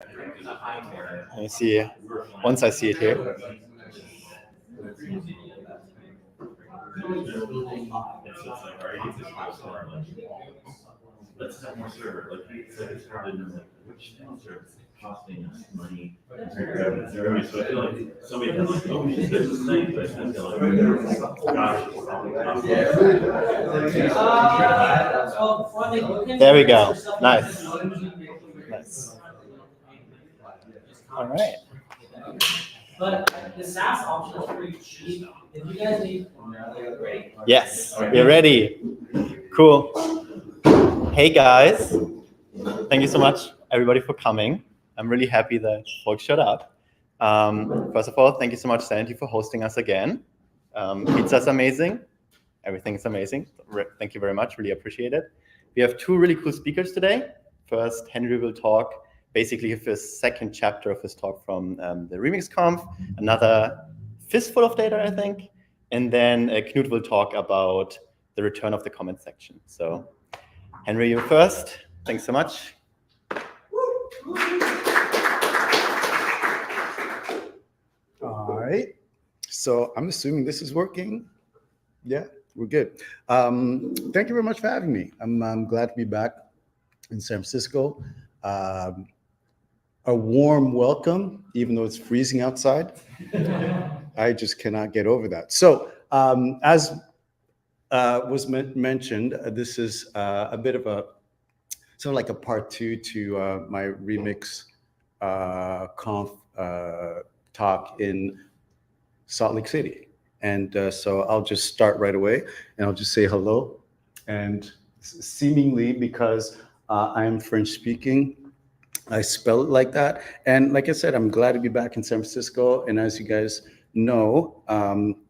Let me see. Once I see it here. Let's have more server. Like you said, it's hard to know which service is costing us money compared to revenue. So I feel like somebody has like, oh, we should do this thing, but I feel like, gosh, it's probably There we go. Nice. Nice. All right. But the SaaS option is pretty cheap. If you guys need, ready? Yes, we're ready. Cool. Hey guys, thank you so much everybody for coming. I'm really happy that folks showed up. First of all, thank you so much, Sanity, for hosting us again. Pizza's amazing. Everything is amazing. Thank you very much. Really appreciate it. We have two really cool speakers today. First, Henri will talk basically his second chapter of his talk from the Remix Conf, another fistful of data, I think. And then Knut will talk about the return of the comment section. So Henri, you first. Thanks so much. All right. So I'm assuming this is working. Yeah, we're good. Thank you very much for having me. I'm glad to be back in San Francisco. A warm welcome, even though it's freezing outside. I just cannot get over that. So as was mentioned, this is a bit of a sort of like a part two to my Remix Conf talk in Salt Lake City. And so I'll just start right away and I'll just say hello. And seemingly because I'm French speaking, I spell it like that. And like I said, I'm glad to be back in San Francisco. And as you guys know,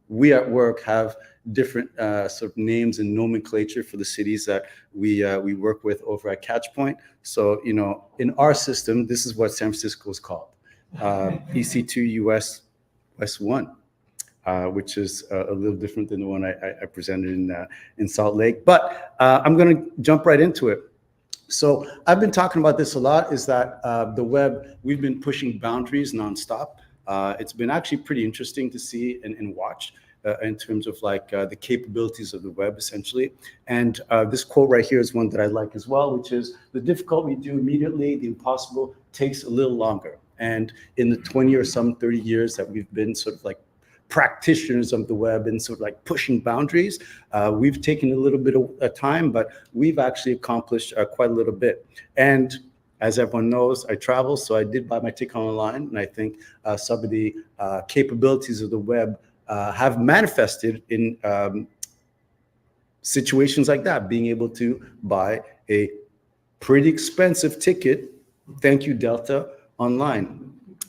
we at work have different sort of names and nomenclature for the cities that we work with over at Catchpoint. So, you know, in our system, this is what San Francisco is called, EC2 US West 1. Which is a little different than the one I presented in Salt Lake. But I'm going to jump right into it. So I've been talking about this a lot, is that the web, we've been pushing boundaries nonstop. It's been actually pretty interesting to see and watch in terms of like the capabilities of the web, essentially. And this quote right here is one that I like as well, which is, the difficult we do immediately, the impossible takes a little longer. And in the 20 or some 30 years that we've been sort of like practitioners of the web and sort of like pushing boundaries, we've taken a little bit of time, but we've actually accomplished quite a little bit. And as everyone knows, I travel, so I did buy my ticket online, and I think some of the capabilities of the web have manifested in situations like that, being able to buy a pretty expensive ticket, thank you Delta, online.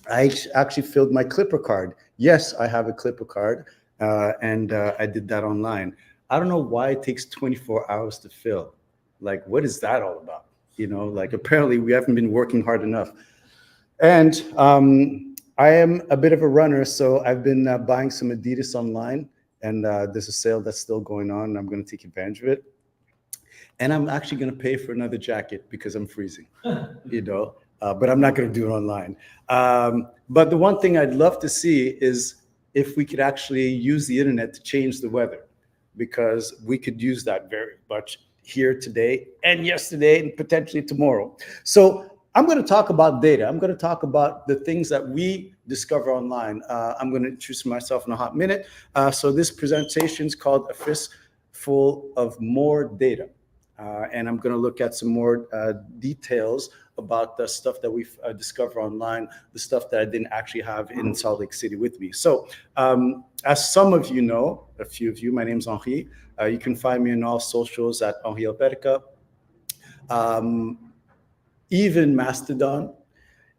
I actually filled my Clipper card. Yes, I have a Clipper card, and I did that online. I don't know why it takes 24 hours to fill. Like, what is that all about? You know, like apparently we haven't been working hard enough. And I am a bit of a runner, so I've been buying some Adidas online, and there's a sale that's still going on, and I'm going to take advantage of it. And I'm actually going to pay for another jacket because I'm freezing, you know. But I'm not going to do it online. But the one thing I'd love to see is if we could actually use the internet to change the weather, because we could use that very much here today and yesterday and potentially tomorrow. So I'm going to talk about data. I'm going to talk about the things that we discover online. I'm going to introduce myself in a hot minute. So this presentation is called A Fistful of More Data. And I'm going to look at some more details about the stuff that we've discovered online, the stuff that I didn't actually have in Salt Lake City with me. So as some of you know, a few of you, my name's Henri. You can find me on all socials at Henri Helvetica, even Mastodon.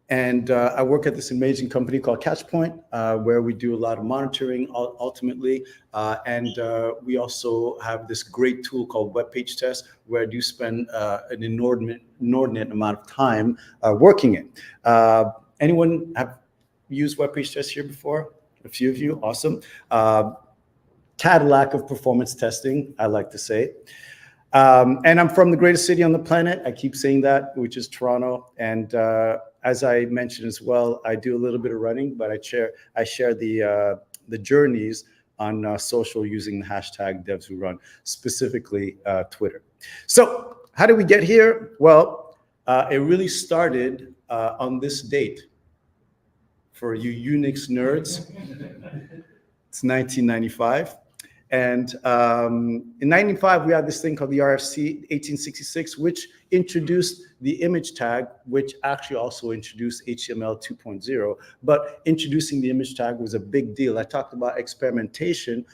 And I work at this amazing company called Catchpoint, where we do a lot of monitoring ultimately. And we also have this great tool called Web Page Test, where I do spend an inordinate amount of time working it. Anyone have used Web Page Test here before? A few of you, awesome. Cadillac of performance testing, I like to say. And I'm from the greatest city on the planet. I keep saying that, which is Toronto. And As I mentioned as well, I do a little bit of running, but I share the journeys on social using the hashtag #DevsWhoRun, specifically Twitter. So how did we get here? Well, it really started on this date. For you Unix nerds, it's 1995. And in 95, we had this thing called the RFC 1866, which introduced the image tag, which actually also introduced HTML 2.0. But introducing the image tag was a big deal. I talked about experimentation.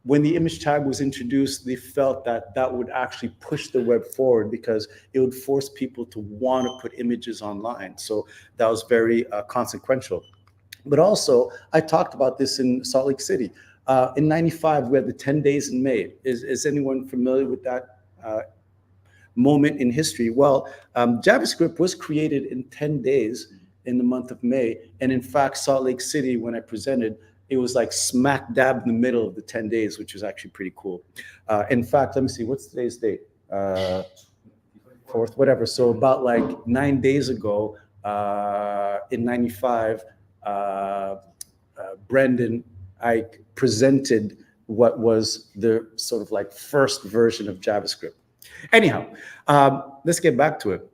When the image tag was introduced, they felt that that would actually push the web forward because it would force people to want to put images online. So that was very consequential. But also, I talked about this in Salt Lake City. In 95, we had the 10 days in May. Is anyone familiar with that moment in history? Well, JavaScript was created in 10 days in the month of May. And in fact, Salt Lake City, when I presented, it was like smack dab in the middle of the 10 days, which was actually pretty cool. In fact, let me see, what's today's date? 4th, whatever. So about like 9 days ago, in 95, Brendan, I presented what was the sort of like first version of JavaScript. Anyhow, let's get back to it.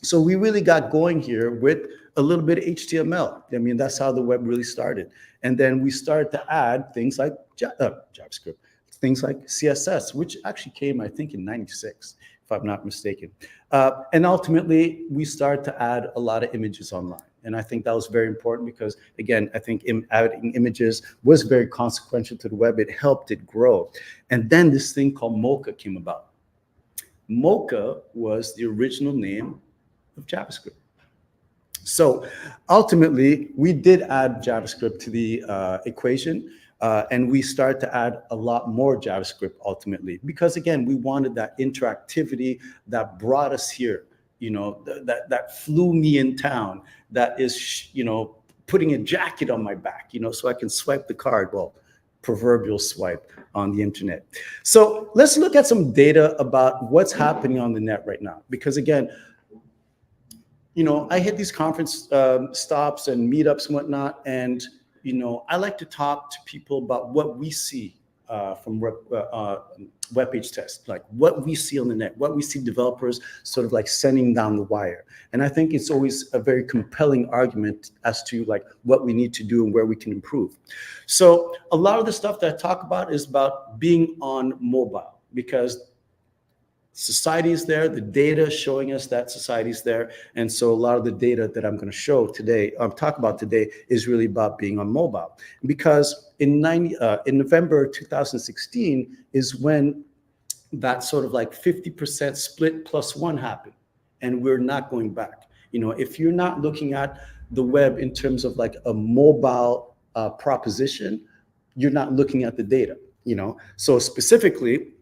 So we really got going here with a little bit of HTML. I mean, that's how the web really started. And then we started to add things like JavaScript, things like CSS, which actually came, I think, in 96, if I'm not mistaken. And ultimately, we started to add a lot of images online. And I think that was very important because, again, I think adding images was very consequential to the web. It helped it grow. And then this thing called Mocha came about. Mocha was the original name of JavaScript. So ultimately, we did add JavaScript to the equation, and we started to add a lot more JavaScript ultimately, because again, we wanted that interactivity that brought us here, you know, that flew me in town, that is, you know, putting a jacket on my back, you know, so I can swipe the card, well, proverbial swipe on the internet. So let's look at some data about what's happening on the net right now, because again, you know, I hit these conference stops and meetups and whatnot, and, you know, I like to talk to people about what we see from web page tests, like what we see on the net, what we see developers sort of like sending down the wire. And I think it's always a very compelling argument as to like what we need to do and where we can improve. So a lot of the stuff that I talk about is about being on mobile, because society is there, the data showing us that society is there. And so a lot of the data that I'm going to show today, talk about today, is really about being on mobile. Because in November 2016 is when that sort of like 50% split +1 happened. And we're not going back. You know, if you're not looking at the web in terms of like a mobile proposition, you're not looking at the data, you know. So specifically,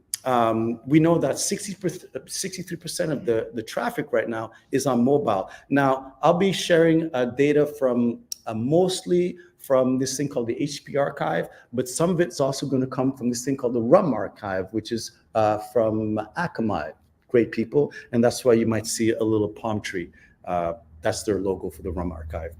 we know that 63% of the traffic right now is on mobile. Now, I'll be sharing data from mostly from this thing called the HP archive, but some of it's also going to come from this thing called the RUM archive, which is from Akamai. Great people, and that's why you might see a little palm tree. That's their logo for the RUM archive.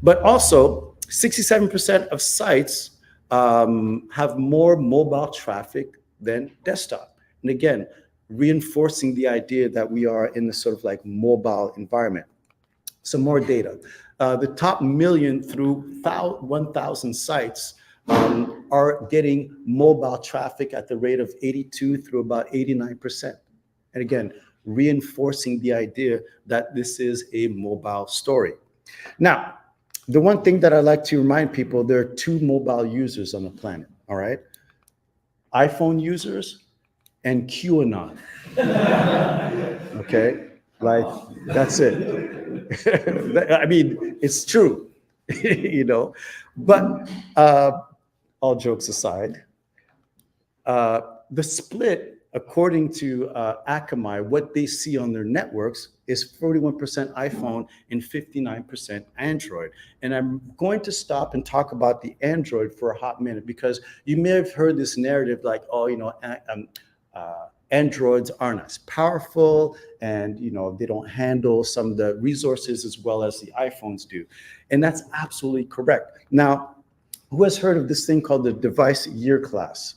But also, 67% of sites have more mobile traffic than desktop. And again, reinforcing the idea that we are in the sort of like mobile environment. Some more data. The top million through 1,000 sites are getting mobile traffic at the rate of 82 through about 89%. And again, reinforcing the idea that this is a mobile story. Now, the one thing that I like to remind people, there are 2 mobile users on the planet, all right? iPhone users and QAnon. Okay, like that's it. I mean, it's true, you know. But all jokes aside, the split, according to Akamai, what they see on their networks is 41% iPhone and 59% Android. And I'm going to stop and talk about the Android for a hot minute, because you may have heard this narrative like, oh, you know, Androids aren't as powerful, and they don't handle some of the resources as well as the iPhones do. And that's absolutely correct. Now, who has heard of this thing called the device year class?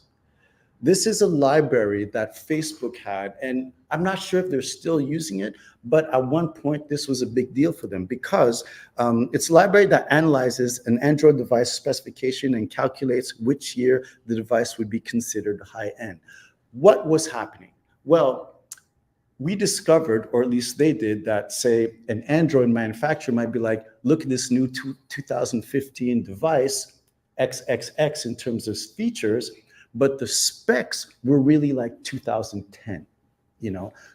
This is a library that Facebook had, and I'm not sure if they're still using it, but at one point this was a big deal for them because it's a library that analyzes an Android device specification and calculates which year the device would be considered high-end. What was happening? Well, we discovered, or at least they did, that say an Android manufacturer might be like, look at this new 2015 device, XXX in terms of features, but the specs were really like 2010,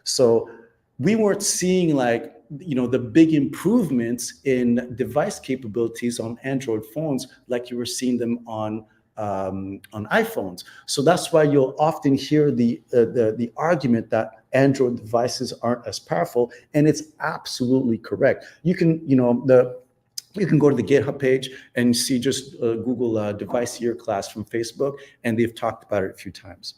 So we weren't seeing like, the big improvements in device capabilities on Android phones like you were seeing them on iPhones. So that's why you'll often hear the argument that Android devices aren't as powerful, and it's absolutely correct. You can, you can go to the GitHub page and see, just Google device year class from Facebook, and they've talked about it a few times.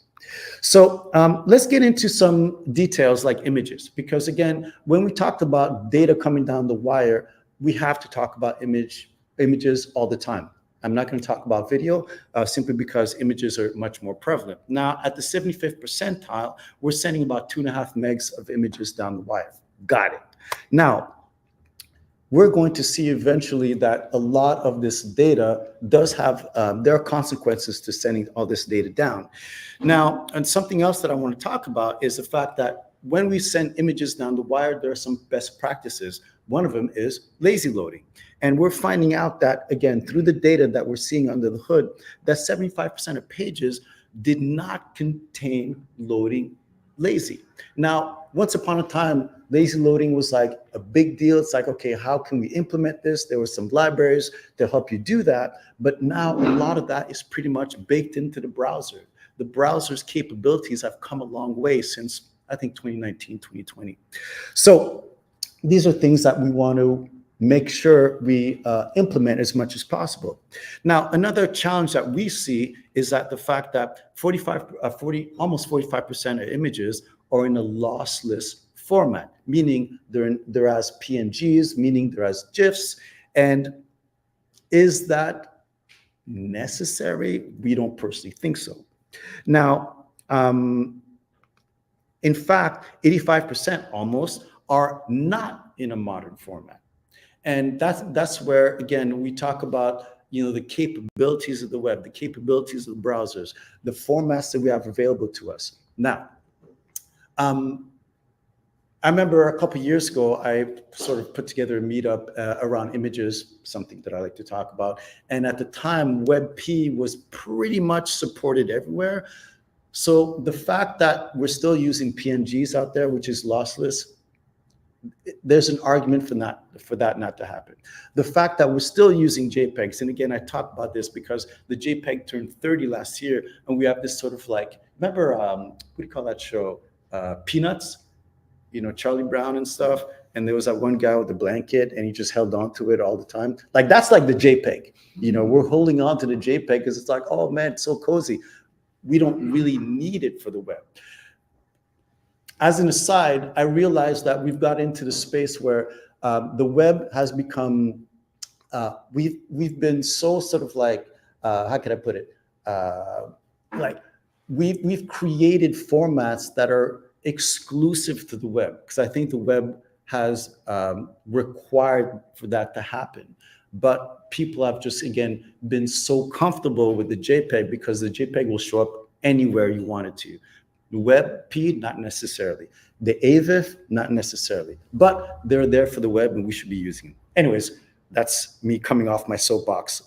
So let's get into some details like images, because again, when we talked about data coming down the wire, we have to talk about images all the time. I'm not going to talk about video simply because images are much more prevalent. Now, at the 75th percentile, we're sending about 2.5 megs of images down the wire. Got it. Now, we're going to see eventually that a lot of this data does have, there are consequences to sending all this data down. Now, and something else that I want to talk about is the fact that when we send images down the wire, there are some best practices. One of them is lazy loading. And we're finding out that, again, through the data that we're seeing under the hood, that 75% of pages did not contain loading lazy. Now, once upon a time, lazy loading was like a big deal. It's like, okay, how can we implement this? There were some libraries to help you do that. But now a lot of that is pretty much baked into the browser. The browser's capabilities have come a long way since, I think, 2019, 2020. So these are things that we want to make sure we implement as much as possible. Now, another challenge that we see is that the fact that almost 45% of images are in a lossless format, meaning they're as PNGs, meaning they're as GIFs. And is that necessary? We don't personally think so. Now, in fact, 85% almost are not in a modern format. And that's where, again, we talk about, the capabilities of the web, the capabilities of the browsers, the formats that we have available to us. Now, I remember a couple of years ago, I sort of put together a meetup around images, something that I like to talk about. And at the time, WebP was pretty much supported everywhere. So the fact that we're still using PNGs out there, which is lossless, there's an argument for that not to happen. The fact that we're still using JPEGs, and again, I talk about this because the JPEG turned 30 last year, and we have this sort of like, remember, what do you call that show? Peanuts, Charlie Brown and stuff. And there was that one guy with the blanket, and he just held on to it all the time. Like, that's like the JPEG. We're holding on to the JPEG because it's like, oh man, it's so cozy. We don't really need it for the web. As an aside, I realized that we've got into the space where the web has become, we've been so sort of like, how can I put it? Like we've created formats that are exclusive to the web, because I think the web has required for that to happen. But people have just, again, been so comfortable with the JPEG because the JPEG will show up anywhere you want it to. The WebP, not necessarily. The AVIF, not necessarily. But they're there for the web, and we should be using them. Anyways, that's me coming off my soapbox.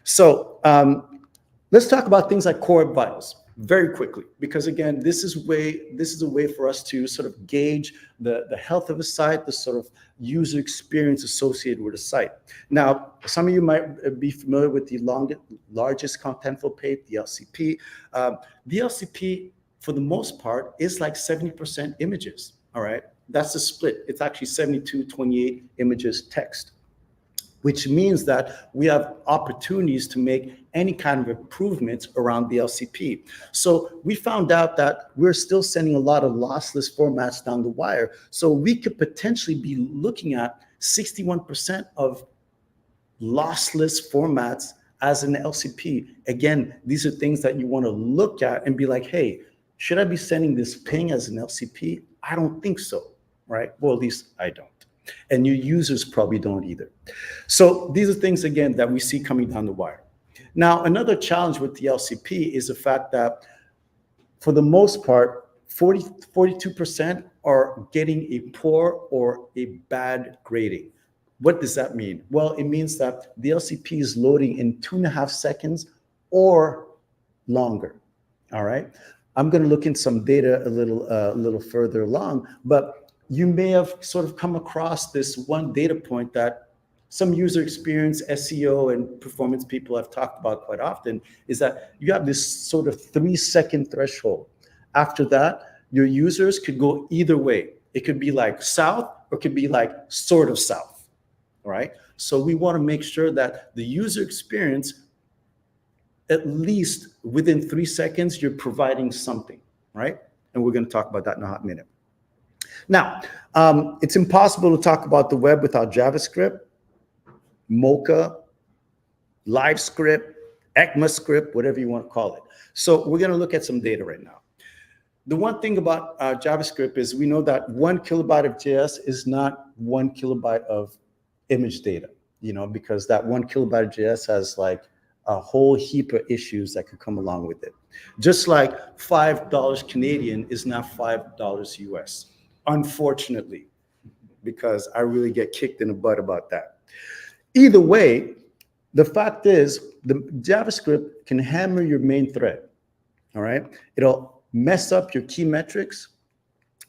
So let's talk about things like Core Web Vitals very quickly, because again, this is a way for us to sort of gauge the health of a site, the sort of user experience associated with a site. Now, some of you might be familiar with the largest contentful page, the LCP. The LCP, for the most part, is like 70% images, all right? That's the split. It's actually 72, 28 images text. which means that we have opportunities to make any kind of improvements around the LCP. So we found out that we're still sending a lot of lossless formats down the wire. So we could potentially be looking at 61% of lossless formats as an LCP. Again, these are things that you want to look at and be like, hey, should I be sending this ping as an LCP? I don't think so, right? Well, at least I don't. And your users probably don't either. So these are things, again, that we see coming down the wire. Now, another challenge with the LCP is the fact that for the most part, 42% are getting a poor or a bad grading. What does that mean? Well, it means that the LCP is loading in 2.5 seconds or longer, all right? I'm gonna look in some data a little further along, but you may have sort of come across this one data point that some user experience, SEO, and performance people have talked about quite often, is that you have this sort of 3-second threshold. After that, your users could go either way. It could be like south or it could be like sort of south, all right? So we wanna make sure that the user experience, at least within 3 seconds, you're providing something, right? And we're gonna talk about that in a hot minute. Now, it's impossible to talk about the web without JavaScript, Mocha, LiveScript, ECMAScript, whatever you want to call it. So we're going to look at some data right now. The one thing about JavaScript is we know that 1 kilobyte of JS is not 1 kilobyte of image data, you know, because that 1 kilobyte of JS has like a whole heap of issues that could come along with it. Just like $5 Canadian is not $5 US. Unfortunately, because I really get kicked in the butt about that. Either way, the fact is the JavaScript can hammer your main thread, all right? It'll mess up your key metrics,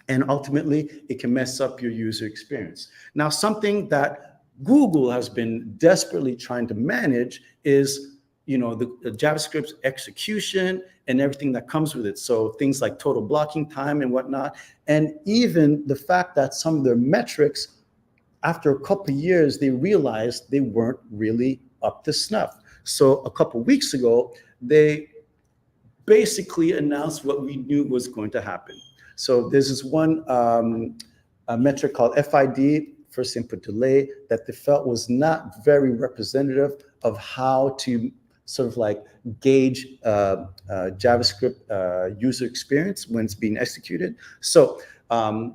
and ultimately it can mess up your user experience. Now, something that Google has been desperately trying to manage is, you know, the JavaScript's execution and everything that comes with it. So things like total blocking time and whatnot, and even the fact that some of their metrics, after a couple of years, they realized they weren't really up to snuff. So a couple of weeks ago, they basically announced what we knew was going to happen. So there's this one a metric called FID, first input delay, that they felt was not very representative of how to sort of like gauge JavaScript user experience when it's being executed. So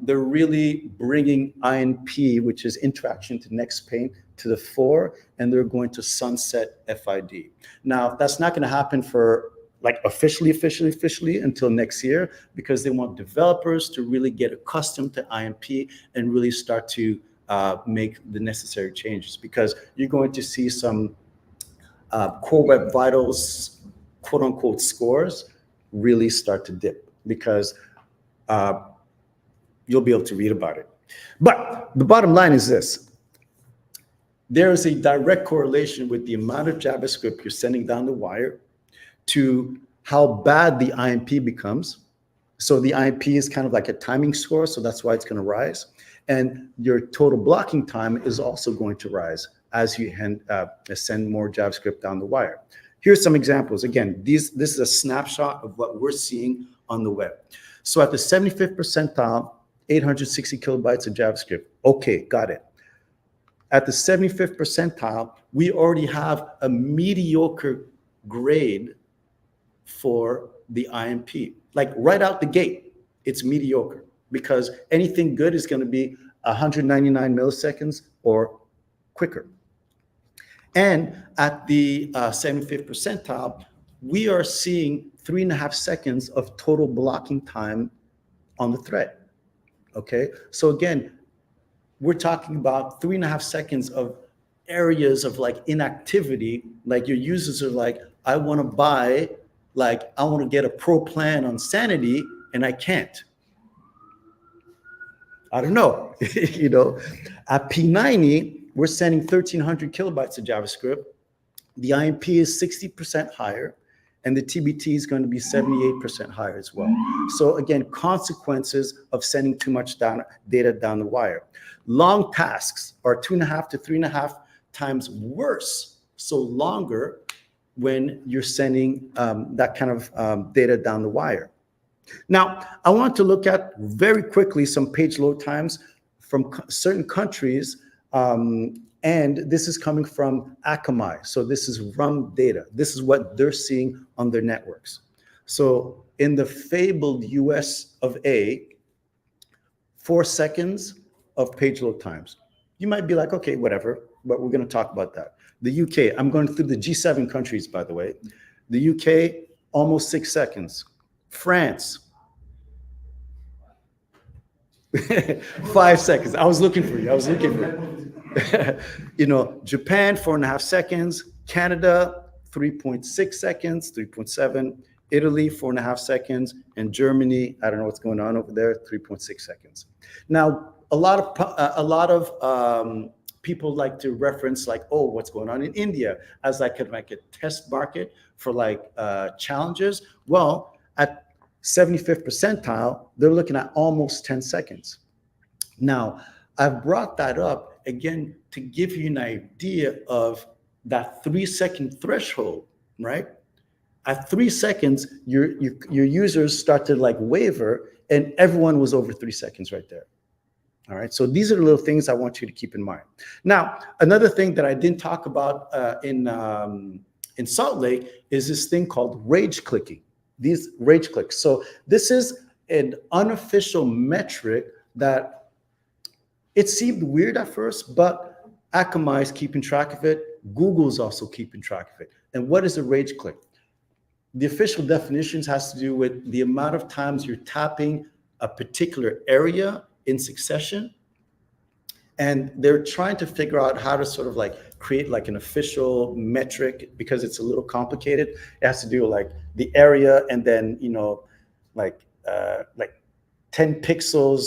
they're really bringing INP, which is interaction to next pane, to the fore, and they're going to sunset FID. Now, that's not going to happen for like officially until next year, because they want developers to really get accustomed to INP and really start to make the necessary changes, because you're going to see some Core Web Vitals, quote unquote, scores really start to dip, because you'll be able to read about it. But the bottom line is this: there is a direct correlation with the amount of JavaScript you're sending down the wire to how bad the INP becomes. So the INP is kind of like a timing score, so that's why it's going to rise. And your total blocking time is also going to rise as you send more JavaScript down the wire. Here's some examples. Again, this is a snapshot of what we're seeing on the web. So at the 75th percentile, 860 kilobytes of JavaScript. Okay, got it. At the 75th percentile, we already have a mediocre grade for the INP. Like right out the gate, it's mediocre, because anything good is going to be 199 milliseconds or quicker. And at the 75th percentile, we are seeing 3.5 seconds of total blocking time on the thread. Okay, so again, we're talking about 3.5 seconds of areas of like inactivity. Like your users are like, I want to buy, like I want to get a pro plan on Sanity, and I can't. I don't know, you know. At P90, we're sending 1,300 kilobytes of JavaScript. The INP is 60% higher, and the TBT is going to be 78% higher as well. So again, consequences of sending too much data down the wire. Long tasks are 2.5 to 3.5 times worse, so longer when you're sending that kind of data down the wire. Now, I want to look at very quickly some page load times from certain countries, and this is coming from Akamai. So this is RUM data. This is what they're seeing on their networks. So in the fabled US of A, 4 seconds of page load times. You might be like, okay, whatever, but we're going to talk about that. The UK, I'm going through the G7 countries, by the way. The UK, almost 6 seconds. France, 5 seconds. I was looking for you. You know, Japan, 4.5 seconds. Canada, 3.6 seconds, 3.7. Italy, 4.5 seconds. And Germany, I don't know what's going on over there, 3.6 seconds. Now, a lot of people like to reference like, oh, what's going on in India as like a test market for like challenges. Well, at 75th percentile, they're looking at almost 10 seconds. Now, I've brought that up again to give you an idea of that 3-second threshold, right? At 3 seconds, your users start to like waver, and everyone was over 3 seconds right there. All right, so these are the little things I want you to keep in mind. Now, another thing that I didn't talk about in Salt Lake is this thing called rage clicking. These rage clicks. So this is an unofficial metric that it seemed weird at first, but Akamai is keeping track of it. Google's also keeping track of it. And what is a rage click? The official definitions has to do with the amount of times you're tapping a particular area in succession. And they're trying to figure out how to sort of like create like an official metric because it's a little complicated. It has to do with like the area and then, you know, like 10 pixels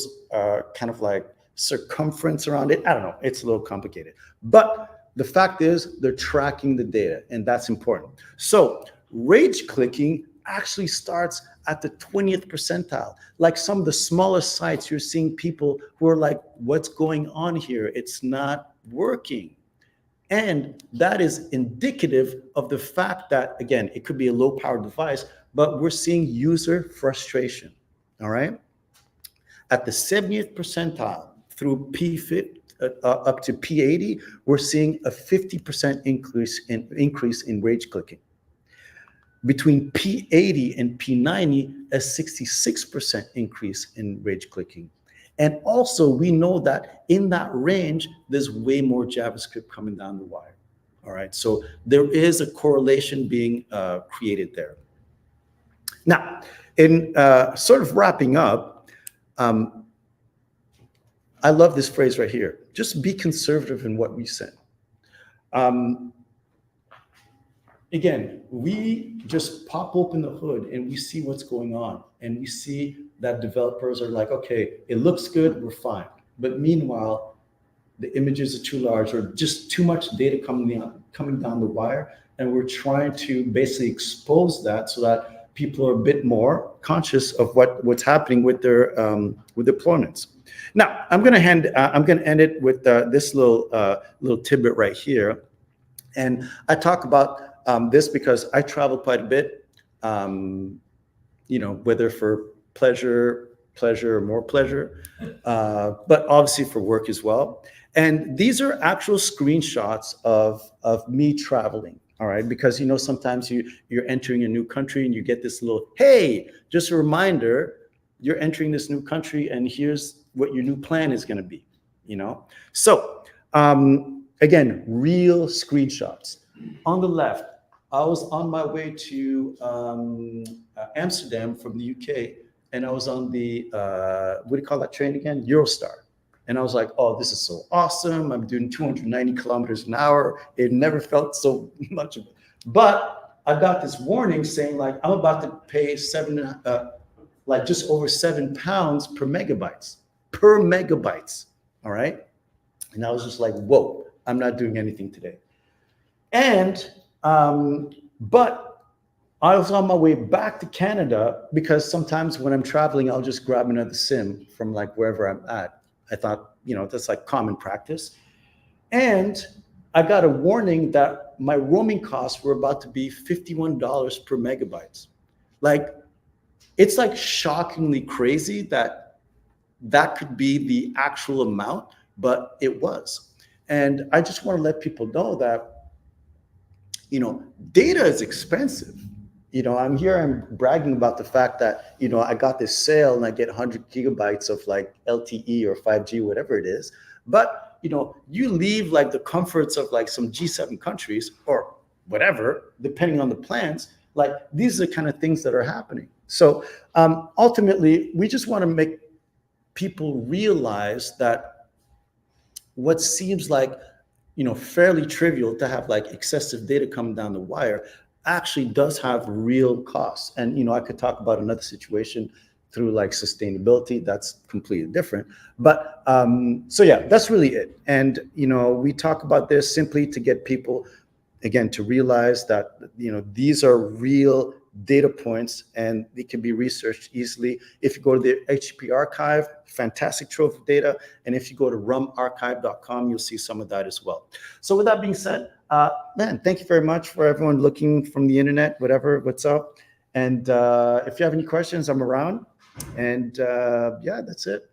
kind of like circumference around it. I don't know. It's a little complicated. But the fact is they're tracking the data, and that's important. So rage clicking actually starts at the 20th percentile. Like some of the smallest sites, you're seeing people who are like, what's going on here? It's not working. And that is indicative of the fact that, again, it could be a low-powered device, but we're seeing user frustration, all right? At the 70th percentile through P50 up to P80, we're seeing a 50% increase in rage clicking. Between P80 and P90, a 66% increase in rage clicking. And also, we know that in that range, there's way more JavaScript coming down the wire. All right, so there is a correlation being created there. Now, in sort of wrapping up, I love this phrase right here. Just be conservative in what we send. Again, we just pop open the hood and we see what's going on. And we see that developers are like, okay, it looks good, we're fine. But meanwhile, the images are too large or just too much data coming down the wire. And we're trying to basically expose that so that people are a bit more conscious of what's happening with their with deployments. Now, I'm gonna end it with this little tidbit right here. And I talk about this because I travel quite a bit, you know, whether for pleasure or more pleasure, but obviously for work as well. And these are actual screenshots of me traveling, all right? Because, you know, sometimes you're entering a new country and you get this little, hey, just a reminder, you're entering this new country and here's what your new plan is gonna be, you know? So, again, real screenshots. On the left, I was on my way to Amsterdam from the UK, and I was on the, what do you call that train again? Eurostar. And I was like, oh, this is so awesome. I'm doing 290 kilometers an hour. It never felt so much of it. But I got this warning saying like, I'm about to pay just over £7 per megabytes, all right? And I was just like, whoa, I'm not doing anything today. And, but I was on my way back to Canada because sometimes when I'm traveling, I'll just grab another SIM from like wherever I'm at. I thought, you know, that's like common practice. And I got a warning that my roaming costs were about to be $51 per megabytes. Like, it's like shockingly crazy that that could be the actual amount, but it was. And I just want to let people know that, you know, data is expensive. You know, I'm bragging about the fact that, you know, I got this sale and I get 100 gigabytes of like LTE or 5G, whatever it is. But, you know, you leave like the comforts of like some G7 countries or whatever, depending on the plans, like these are the kind of things that are happening. So ultimately, we just want to make people realize that what seems like, you know, fairly trivial to have like excessive data coming down the wire actually does have real costs. And, you know, I could talk about another situation through like sustainability, that's completely different. But so yeah, that's really it. And, you know, we talk about this simply to get people, again, to realize that, you know, these are real data points and they can be researched easily. If you go to the HP archive, fantastic trove of data. And if you go to rumarchive.com, you'll see some of that as well. So with that being said, man, thank you very much for everyone looking from the internet, whatever, what's up. And if you have any questions, I'm around. And yeah, that's it.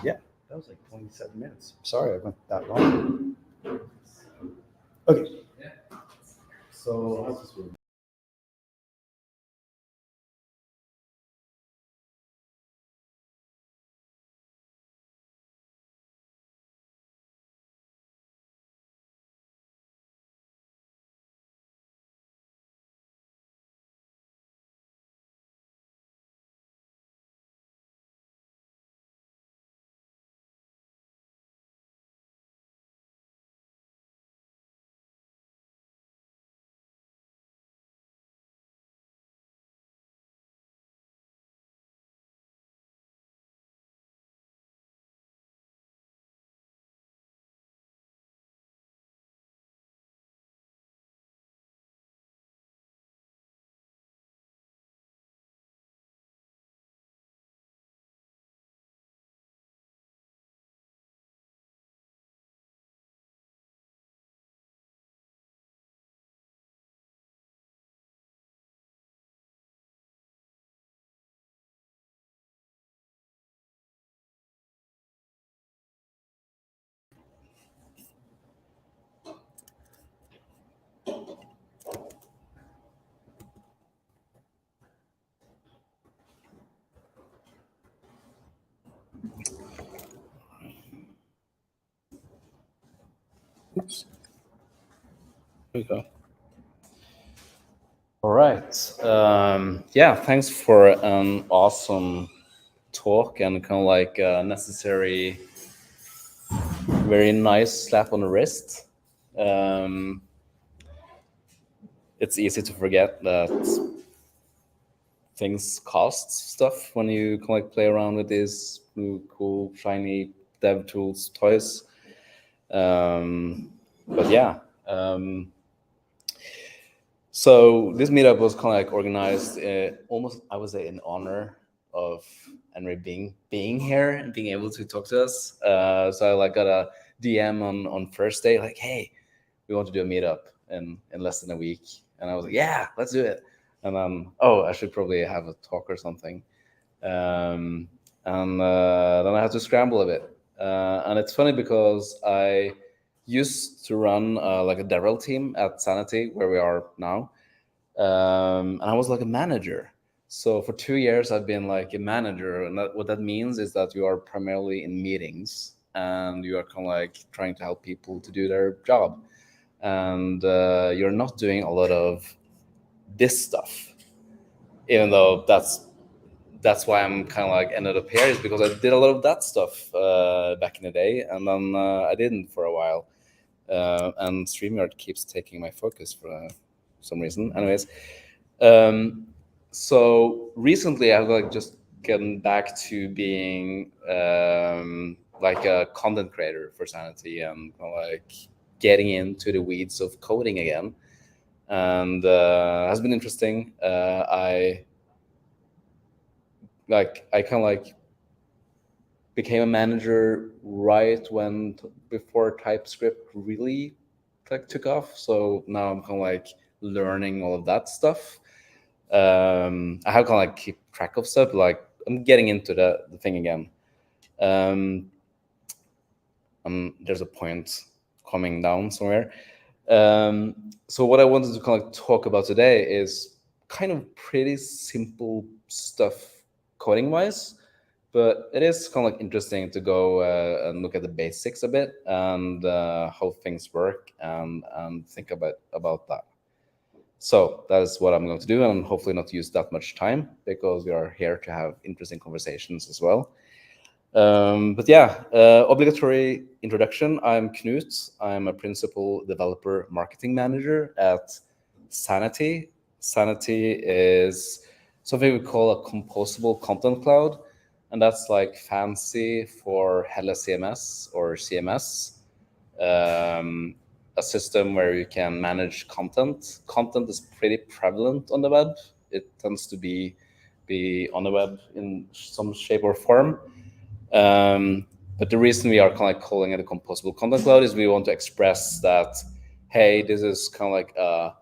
Yeah, that was like 27 minutes. Sorry I went that long. Okay. So how's this work? Oops. There we go. All right. Yeah, thanks for an awesome talk and kind of like a necessary, very nice slap on the wrist. It's easy to forget that things cost stuff when you can like play around with these new cool shiny dev tools toys. But yeah. So this meetup was kind of like organized almost, I would say, in honor of Henri being here and being able to talk to us. So I like got a DM on first day, like, hey, we want to do a meetup in less than a week. And I was like, yeah, let's do it. And then, oh, I should probably have a talk or something. And then I had to scramble a bit. And it's funny because I used to run like a DevRel team at Sanity, where we are now. And I was like a manager. So for 2 years, I've been like a manager. And what that means is that you are primarily in meetings and you are kind of like trying to help people to do their job. And you're not doing a lot of this stuff, even though that's why I'm kind of like ended up here, is because I did a lot of that stuff back in the day, and then I didn't for a while. And StreamYard keeps taking my focus for some reason. Anyways, so recently I've like just gotten back to being like a content creator for Sanity and like getting into the weeds of coding again, and has been interesting. I kind of like became a manager right when before TypeScript really like took off. So now I'm kind of like learning all of that stuff. I have kind of like keep track of stuff. Like I'm getting into the thing again. There's a point coming down somewhere. So what I wanted to kind of talk about today is kind of pretty simple stuff coding wise, but it is kind of like interesting to go and look at the basics a bit and how things work and think about that. So that is what I'm going to do, and hopefully not use that much time because we are here to have interesting conversations as well. But yeah, obligatory introduction. I'm Knut. I'm a principal developer marketing manager at Sanity. Sanity is something we call a composable content cloud, and that's like fancy for headless CMS or CMS, a system where you can manage content. Content is pretty prevalent on the web. It tends to be on the web in some shape or form. But the reason we are kind of like calling it a composable content cloud is we want to express that, hey, this is kind of like a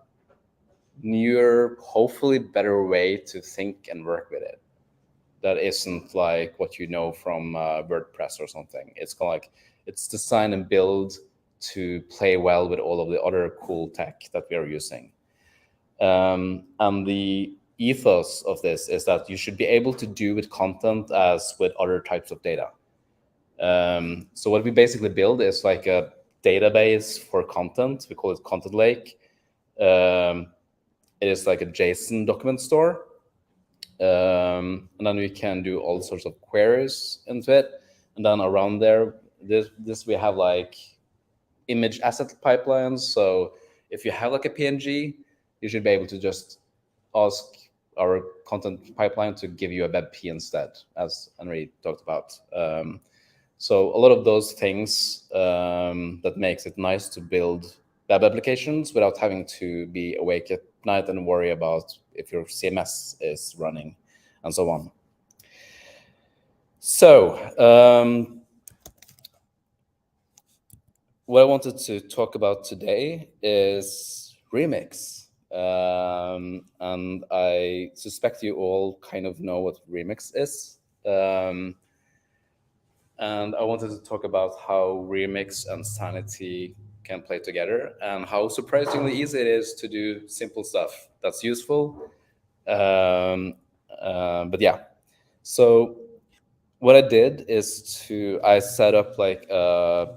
newer, hopefully better way to think and work with it. That isn't like what you know from WordPress or something. It's kind of like it's designed and built to play well with all of the other cool tech that we are using. And the ethos of this is that you should be able to do with content as with other types of data. So what we basically build is like a database for content. We call it Content Lake. It is like a JSON document store. And then we can do all sorts of queries into it. And then around there, this we have like image asset pipelines. So if you have like a PNG, you should be able to just ask our content pipeline to give you a WebP instead, as Henri talked about. So a lot of those things that makes it nice to build web applications without having to be awake at night and worry about if your CMS is running and so on. So what I wanted to talk about today is Remix. And I suspect you all kind of know what Remix is. And I wanted to talk about how Remix and Sanity can play together and how surprisingly easy it is to do simple stuff that's useful. But yeah, so what I did is I set up like I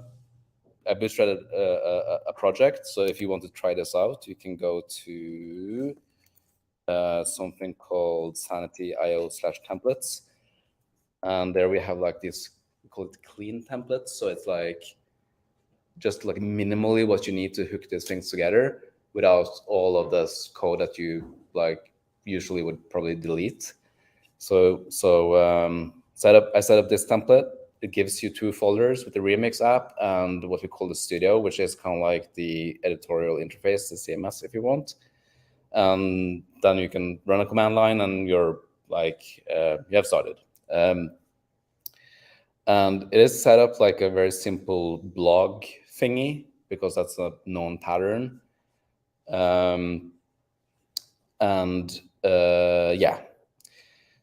bootstrapped a project. So if you want to try this out, you can go to something called sanity.io/templates. And there we have like this, we call it clean templates. So it's like just like minimally what you need to hook these things together without all of this code that you like usually would probably delete. So I set up this template. It gives you 2 folders with the Remix app and what we call the studio, which is kind of like the editorial interface, the CMS if you want. And then you can run a command line and you're like, you have started. And it is set up like a very simple blog thingy because that's a known pattern. Yeah.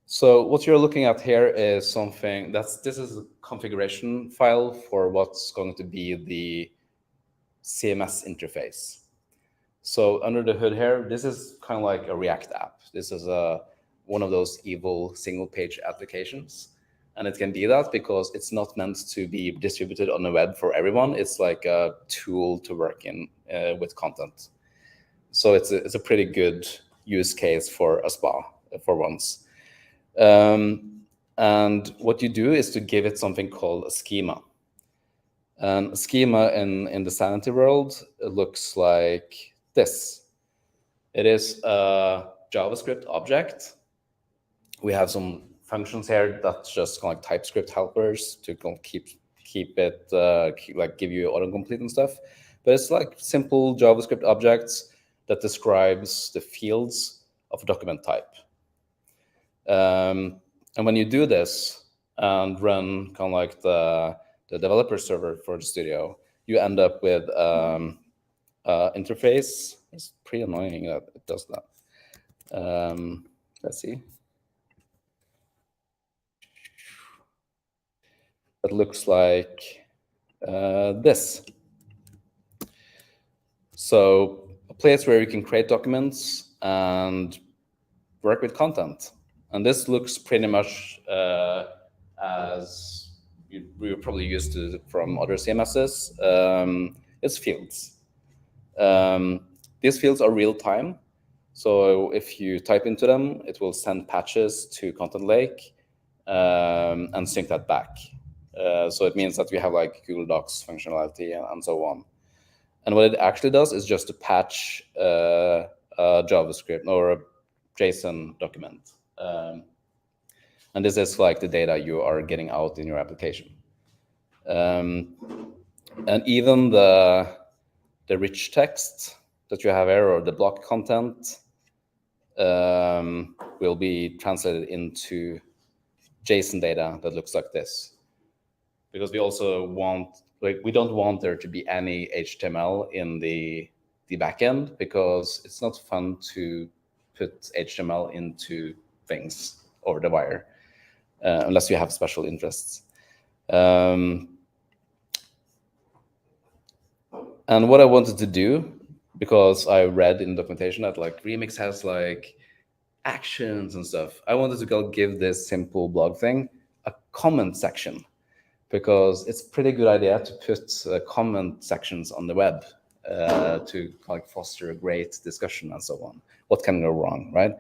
So what you're looking at here is something this is a configuration file for what's going to be the CMS interface. So under the hood here, this is kind of like a React app. This is one of those evil single page applications. And it can be that because it's not meant to be distributed on the web for everyone. It's like a tool to work in with content. So it's a pretty good use case for a spa for once. And what you do is to give it something called a schema. And a schema in the Sanity world, it looks like this. It is a JavaScript object. We have some functions here that's just kind of like TypeScript helpers to keep it like give you autocomplete and stuff. But it's like simple JavaScript objects that describes the fields of a document type. And when you do this, and run kind of like the developer server for the studio, you end up with interface. It's pretty annoying that it does that. Let's see. It looks like this. So a place where you can create documents and work with content. And this looks pretty much as we're probably used to from other CMSs. It's fields. These fields are real time. So if you type into them, it will send patches to Content Lake and sync that back. So it means that we have like Google Docs functionality and so on. And what it actually does is just to patch a JavaScript or a JSON document. And this is like the data you are getting out in your application. And even the rich text that you have here, or the block content, will be translated into JSON data that looks like this. Because we also want, like, we don't want there to be any HTML in the backend, because it's not fun to put HTML into things over the wire unless you have special interests. And what I wanted to do, because I read in the documentation that like Remix has like actions and stuff, I wanted to go give this simple blog thing a comment section, because it's a pretty good idea to put comment sections on the web to like foster a great discussion and so on. What can go wrong, right?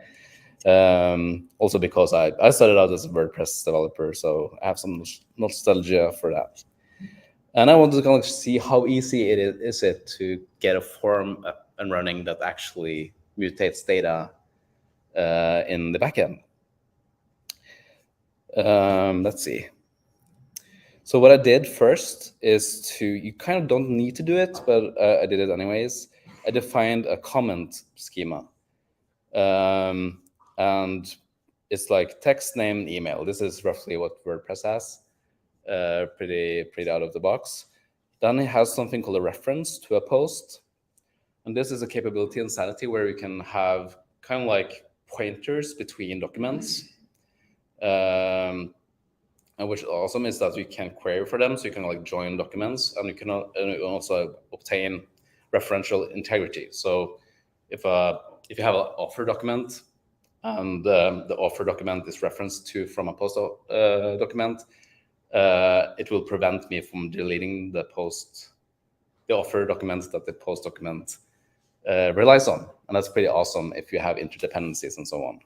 Also because I started out as a WordPress developer, so I have some nostalgia for that. And I wanted to kind of see how easy is it to get a form up and running that actually mutates data in the backend. Let's see. So what I did first is you kind of don't need to do it, but I did it anyways. I defined a comment schema. And it's like text, name, email. This is roughly what WordPress has. Pretty out of the box. Then it has something called a reference to a post. And this is a capability in Sanity where you can have kind of like pointers between documents. And which is awesome is that you can query for them, so you can like join documents, and you can also obtain referential integrity. So if you have an offer document and the offer document is referenced to from a post document, it will prevent me from deleting the offer document that the post document relies on. And that's pretty awesome if you have interdependencies and so on.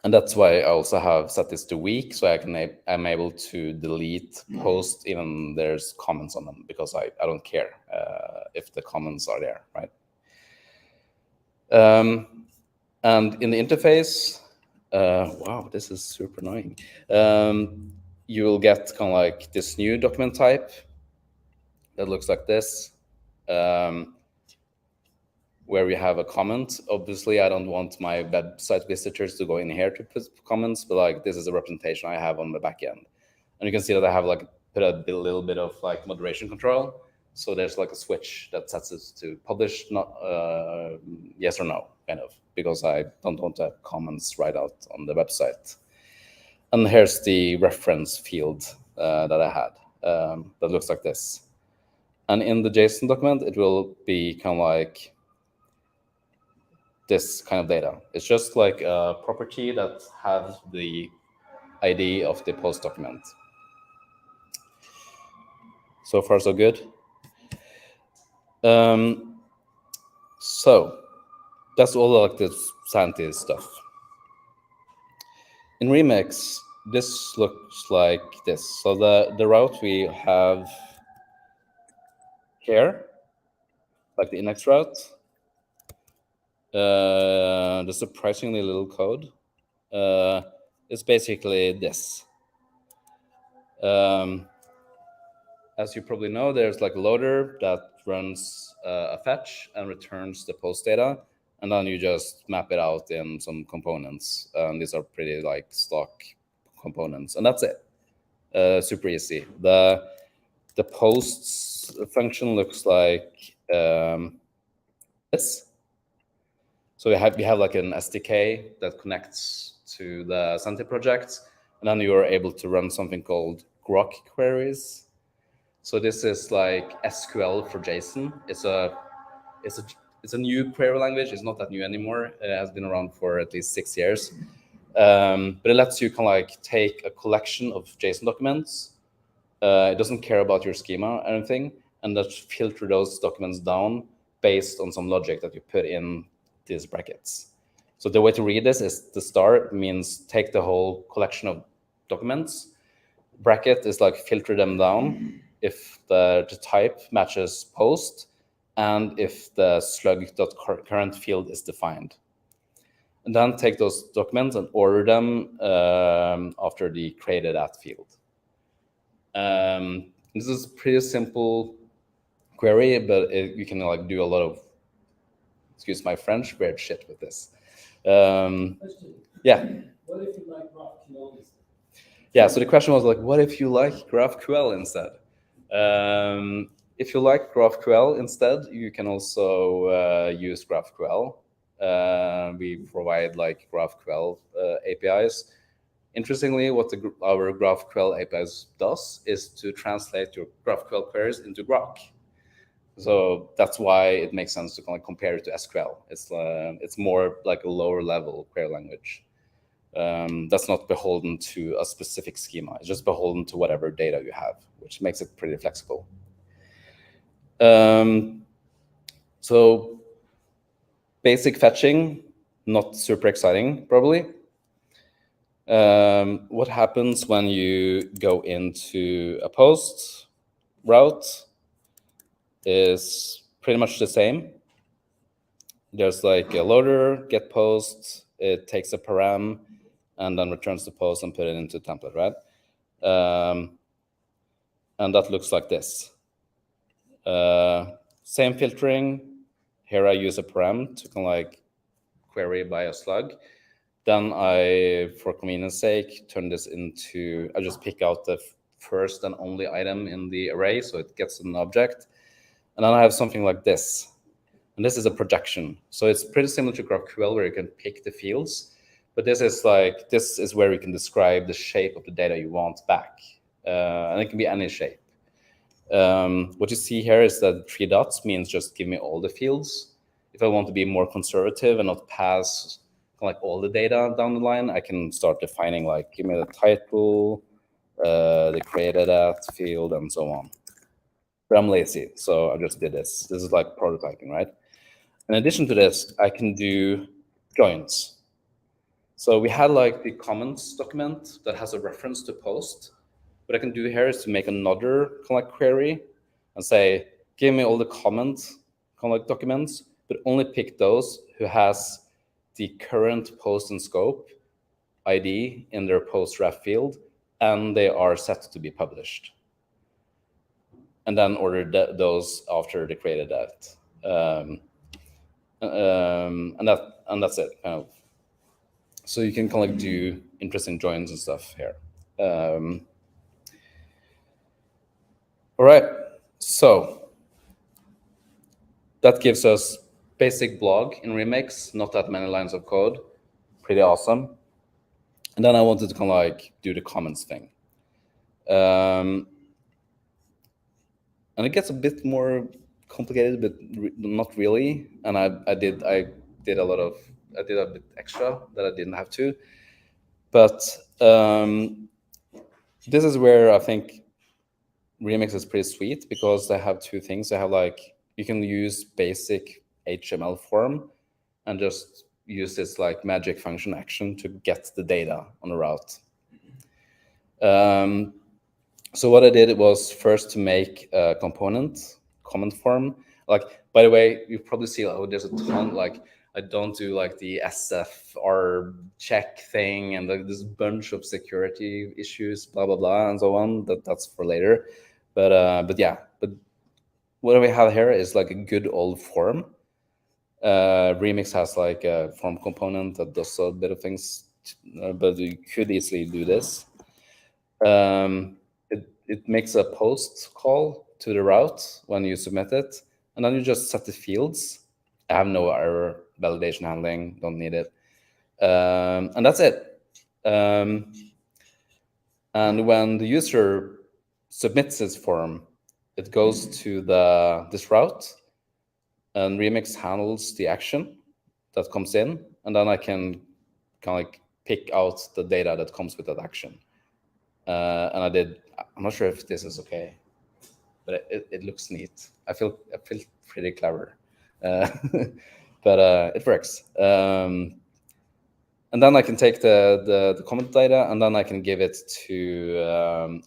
And that's why I also have set this to weak, so I'm able to delete posts even there's comments on them, because I don't care if the comments are there, right? And in the interface, wow, this is super annoying. You will get kind of like this new document type that looks like this, where we have a comment. Obviously, I don't want my website visitors to go in here to put comments, but like this is a representation I have on the back end. And you can see that I have like put a little bit of like moderation control. So there's like a switch that sets it to publish, not yes or no, kind of, because I don't want to have comments right out on the website. And here's the reference field that I had that looks like this. And in the JSON document, it will be kind of like this kind of data. It's just like a property that has the ID of the post document. So far, so good. So that's all like the Sanity stuff. In Remix, this looks like this. So the route we have here, like the index route, the surprisingly little code is basically this. As you probably know, there's like a loader that runs a fetch and returns the post data, and then you just map it out in some components. These are pretty like stock components, and that's it. Super easy. The posts function looks like this. So we have like an SDK that connects to the Sanity project, and then you are able to run something called grok queries. So this is like SQL for JSON. It's a new query language. It's not that new anymore. It has been around for at least 6 years. But it lets you kind of like take a collection of JSON documents. It doesn't care about your schema or anything, and just filter those documents down based on some logic that you put in these brackets. So the way to read this is the star means take the whole collection of documents. Bracket is like filter them down if the type matches post and if the slug.current field is defined. And then take those documents and order them after the created at field. This is pretty simple query, but you can like do a lot of, excuse my French, weird shit with this. Question. Yeah. What if you like GraphQL instead? Yeah, so the question was like, what if you like GraphQL instead? If you like GraphQL instead, you can also use GraphQL. We provide like GraphQL APIs. Interestingly, what our GraphQL APIs does is to translate your GraphQL queries into Grok. So that's why it makes sense to kind of compare it to SQL. It's more like a lower level query language. That's not beholden to a specific schema. It's just beholden to whatever data you have, which makes it pretty flexible. So basic fetching, not super exciting, probably. What happens when you go into a post route is pretty much the same. There's like a loader, get post, it takes a param, and then returns the post and put it into template, right? And that looks like this. Same filtering. Here I use a param to kind of like query by a slug. Then I, for convenience sake, turn this into, I just pick out the first and only item in the array, so it gets an object. And then I have something like this. And this is a projection. So it's pretty similar to GraphQL where you can pick the fields. But this is where you can describe the shape of the data you want back. And it can be any shape. What you see here is that 3 dots means just give me all the fields. If I want to be more conservative and not pass like all the data down the line, I can start defining like, give me the title, the created at field, and so on. But I'm lazy, so I just did this. This is like prototyping, right? In addition to this, I can do joins. So we had like the comments document that has a reference to post. What I can do here is to make another kind of query and say, give me all the comments kind of like documents, but only pick those who has the current post and scope ID in their post ref field, and they are set to be published. And then order those after the created that. And that's it. Kind of. So you can kind of like do interesting joins and stuff here. All right, so that gives us basic blog in Remix, not that many lines of code, pretty awesome. And then I wanted to kind of like do the comments thing. And it gets a bit more complicated, but not really. And I did a bit extra that I didn't have to. But this is where I think Remix is pretty sweet because they have 2 things. They have like, you can use basic HTML form and just use this like magic function action to get the data on the route. So what I did was first to make a component, comment form. Like, by the way, you probably see, oh, there's a ton, like, I don't do like the SFR check thing and like this bunch of security issues, blah, blah, blah, and so on. That's for later. But yeah, but what we have here is like a good old form. Remix has like a form component that does a bit of things, but you could easily do this. it makes a post call to the route when you submit it, and then you just set the fields. I have no error validation handling, don't need it, and that's it. And when the user submits his form, it goes to this route, and Remix handles the action that comes in, and then I can kind of like pick out the data that comes with that action. And I'm not sure if this is okay, but it looks neat. I feel pretty clever, but it works. And then I can take the comment data, and then I can give it to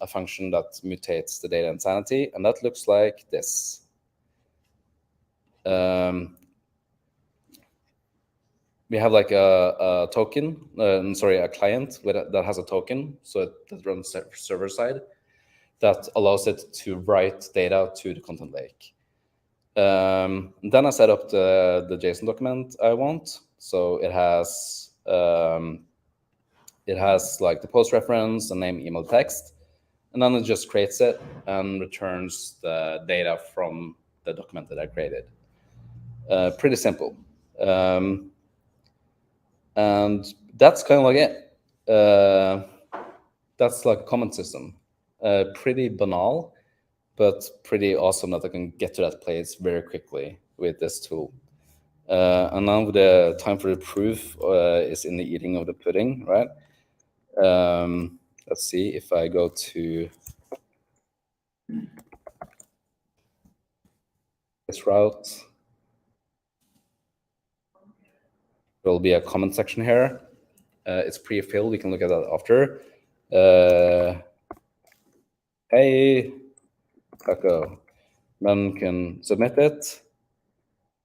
a function that mutates the data in Sanity, and that looks like this. We have like a token, a client that has a token, so that runs server side, that allows it to write data to the content lake. Then I set up the JSON document I want, so it has like the post reference, the name, email, text, and then it just creates it and returns the data from the document that I created. Pretty simple. And that's kind of like it. That's like a comment system. Pretty banal, but pretty awesome that I can get to that place very quickly with this tool. And now the time for the proof is in the eating of the pudding, right? Let's see if I go to this route. There'll be a comment section here. It's pre-filled. We can look at that after. Hey, Taco. Then can submit it,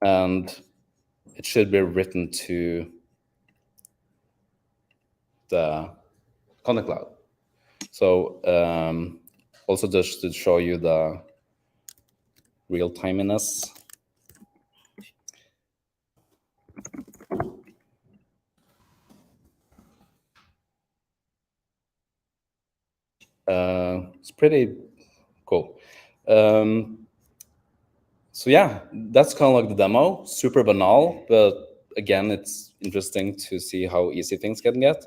and it should be written to the Content Cloud. So also just to show you the real-timiness. It's pretty cool. So yeah, that's kind of like the demo. Super banal, but again, it's interesting to see how easy things can get.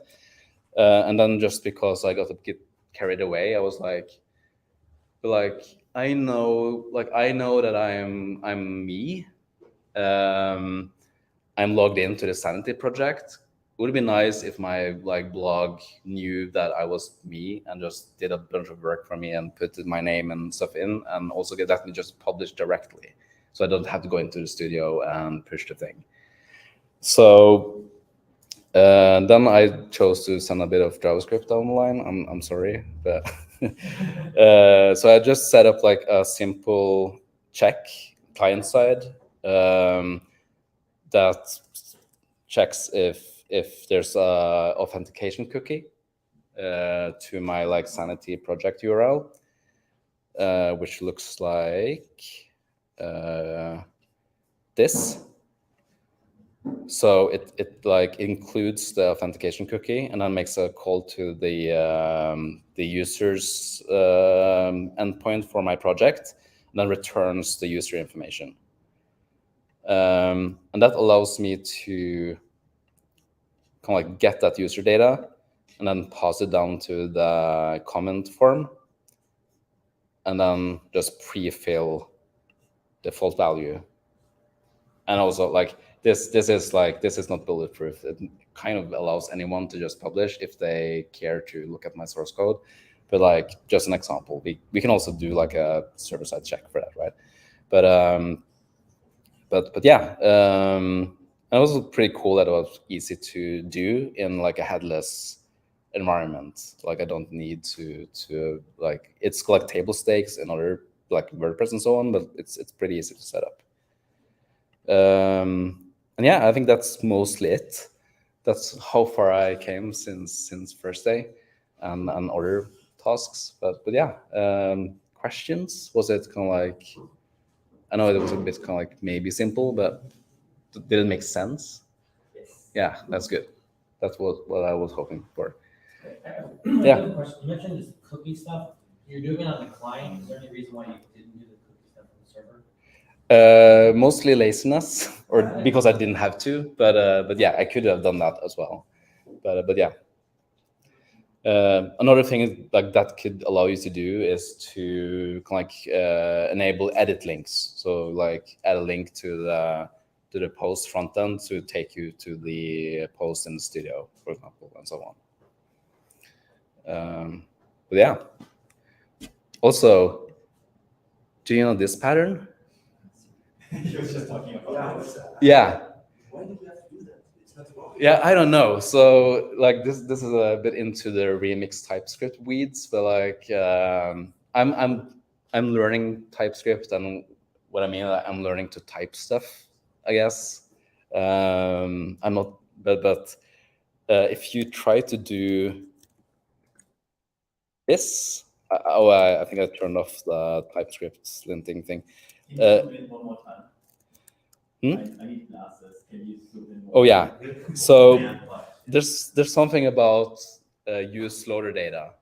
And then just because I got to get carried away, I was like I know that I'm me. I'm logged into the Sanity project. It would be nice if my blog knew that I was me and just did a bunch of work for me and put my name and stuff in, and also get that just published directly, so I don't have to go into the studio and push the thing. So then I chose to send a bit of JavaScript down the line. I'm sorry, but so I just set up like a simple check client side that checks if there's a authentication cookie to my Sanity project URL, which looks like this. So it includes the authentication cookie and then makes a call to the user's endpoint for my project, and then returns the user information. And that allows me to kind of get that user data and then pass it down to the comment form, and then just pre-fill default value. And also this is not bulletproof. It kind of allows anyone to just publish if they care to look at my source code. But just an example, we can also do a server-side check for that, right? But yeah, and it was pretty cool that it was easy to do in a headless environment. I don't need to it's table stakes and other WordPress and so on, but it's pretty easy to set up. And yeah, I think that's mostly it. That's how far I came since first day, and other tasks. But yeah, questions? Was it kind of I know it was a bit kind of maybe simple, but did it make sense? Yes. Yeah, that's good. That's what I was hoping for. Yeah. Another question. You mentioned this cookie stuff. You're doing it on the client. Is there any reason why you didn't do the cookie stuff on the server? Mostly laziness, or because I didn't have to. But yeah, I could have done that as well. But yeah. Another thing like that could allow you to do is to kind of like enable edit links. So like add a link to the post front end to take you to the post in the studio, for example, and so on. But yeah. Also, do you know this pattern? You were just talking about Yeah. Why did you have to do that? It's not wrong. Yeah, I don't know. So like this is a bit into the remix TypeScript weeds, but like I'm learning TypeScript, and what I mean, I'm learning to type stuff, I guess. I'm not, but if you try to do this, I think I turned off the TypeScript linting thing. Can you zoom in one more time? I need glasses. Can you zoom in more? Oh yeah. So there's something about use loader data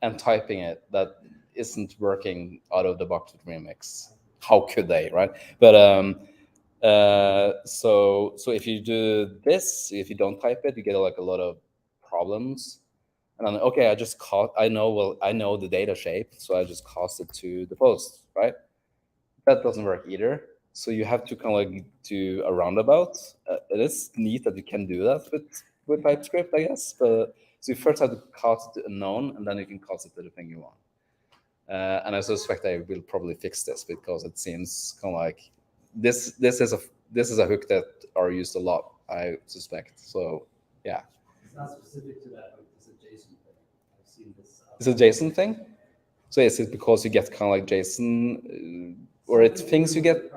and typing it that isn't working out of the box with Remix. How could they, right? But so if you do this, if you don't type it, you get like a lot of problems. And I'm like, okay, I know the data shape, so I just cast it to the post, right? That doesn't work either. So you have to kind of like do a roundabout. It is neat that you can do that with TypeScript, I guess. But so you first have to cast it to unknown, and then you can cast it to the thing you want. And I suspect I will probably fix this because it seems kind of like this is a hook that are used a lot, I suspect. So yeah. It's not specific to that hook. It's a JSON thing. I've seen this. It's a JSON thing. So is it because you get kind of like JSON, or it's things you get?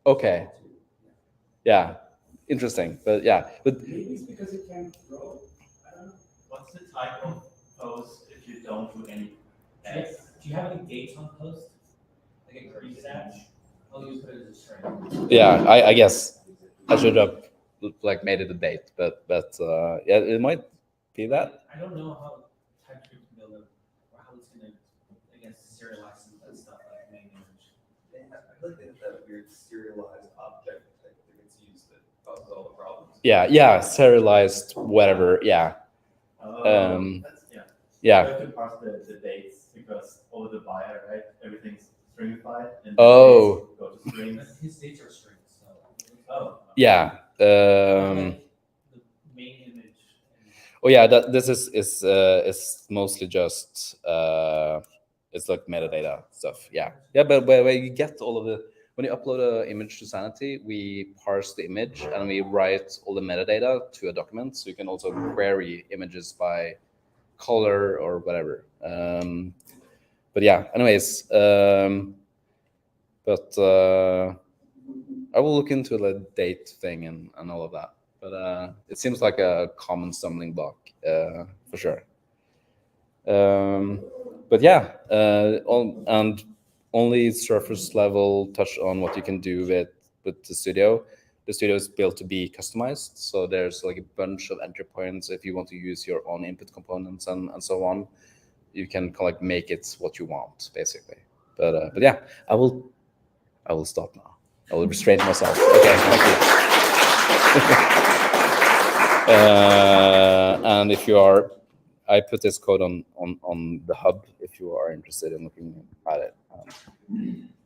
Okay. Yeah, interesting. But yeah, but Maybe it's because it can't grow. I don't know. What's the type of post if you don't do any Yes. Do you have any dates on post? Like a curly stat? Oh, you put it as a string. yeah, I guess I should have like made it a date, but yeah, it might be that. I don't know how TypeScript can build or how it's gonna, I guess, serialize that stuff like main image. I feel like they have that weird serialized object type that gets used that causes all the problems. Yeah, serialized whatever. Yeah. Yeah. You have to parse the dates because over the buyer, right? Everything's stringified and Oh. dates go to strings. His dates are strings, so. Oh. Yeah. The main image. Oh yeah, that this is mostly just it's like metadata stuff. Yeah, but where you get all of the, when you upload an image to Sanity, we parse the image and we write all the metadata to a document, so you can also query images by color or whatever. But yeah, anyways, but I will look into the date thing and all of that. But it seems like a common stumbling block for sure. But yeah, and only surface level touch on what you can do with the studio. The studio is built to be customized, so there's like a bunch of entry points. If you want to use your own input components and so on, you can kind of like make it what you want, basically. But yeah, I will stop now. I will restrain myself. Okay, thank you. And if you are, I put this code on the hub if you are interested in looking at it.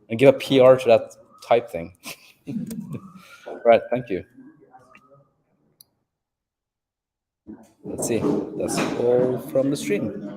And give a PR to that type thing. Right, thank you. Let's see, that's all from the stream.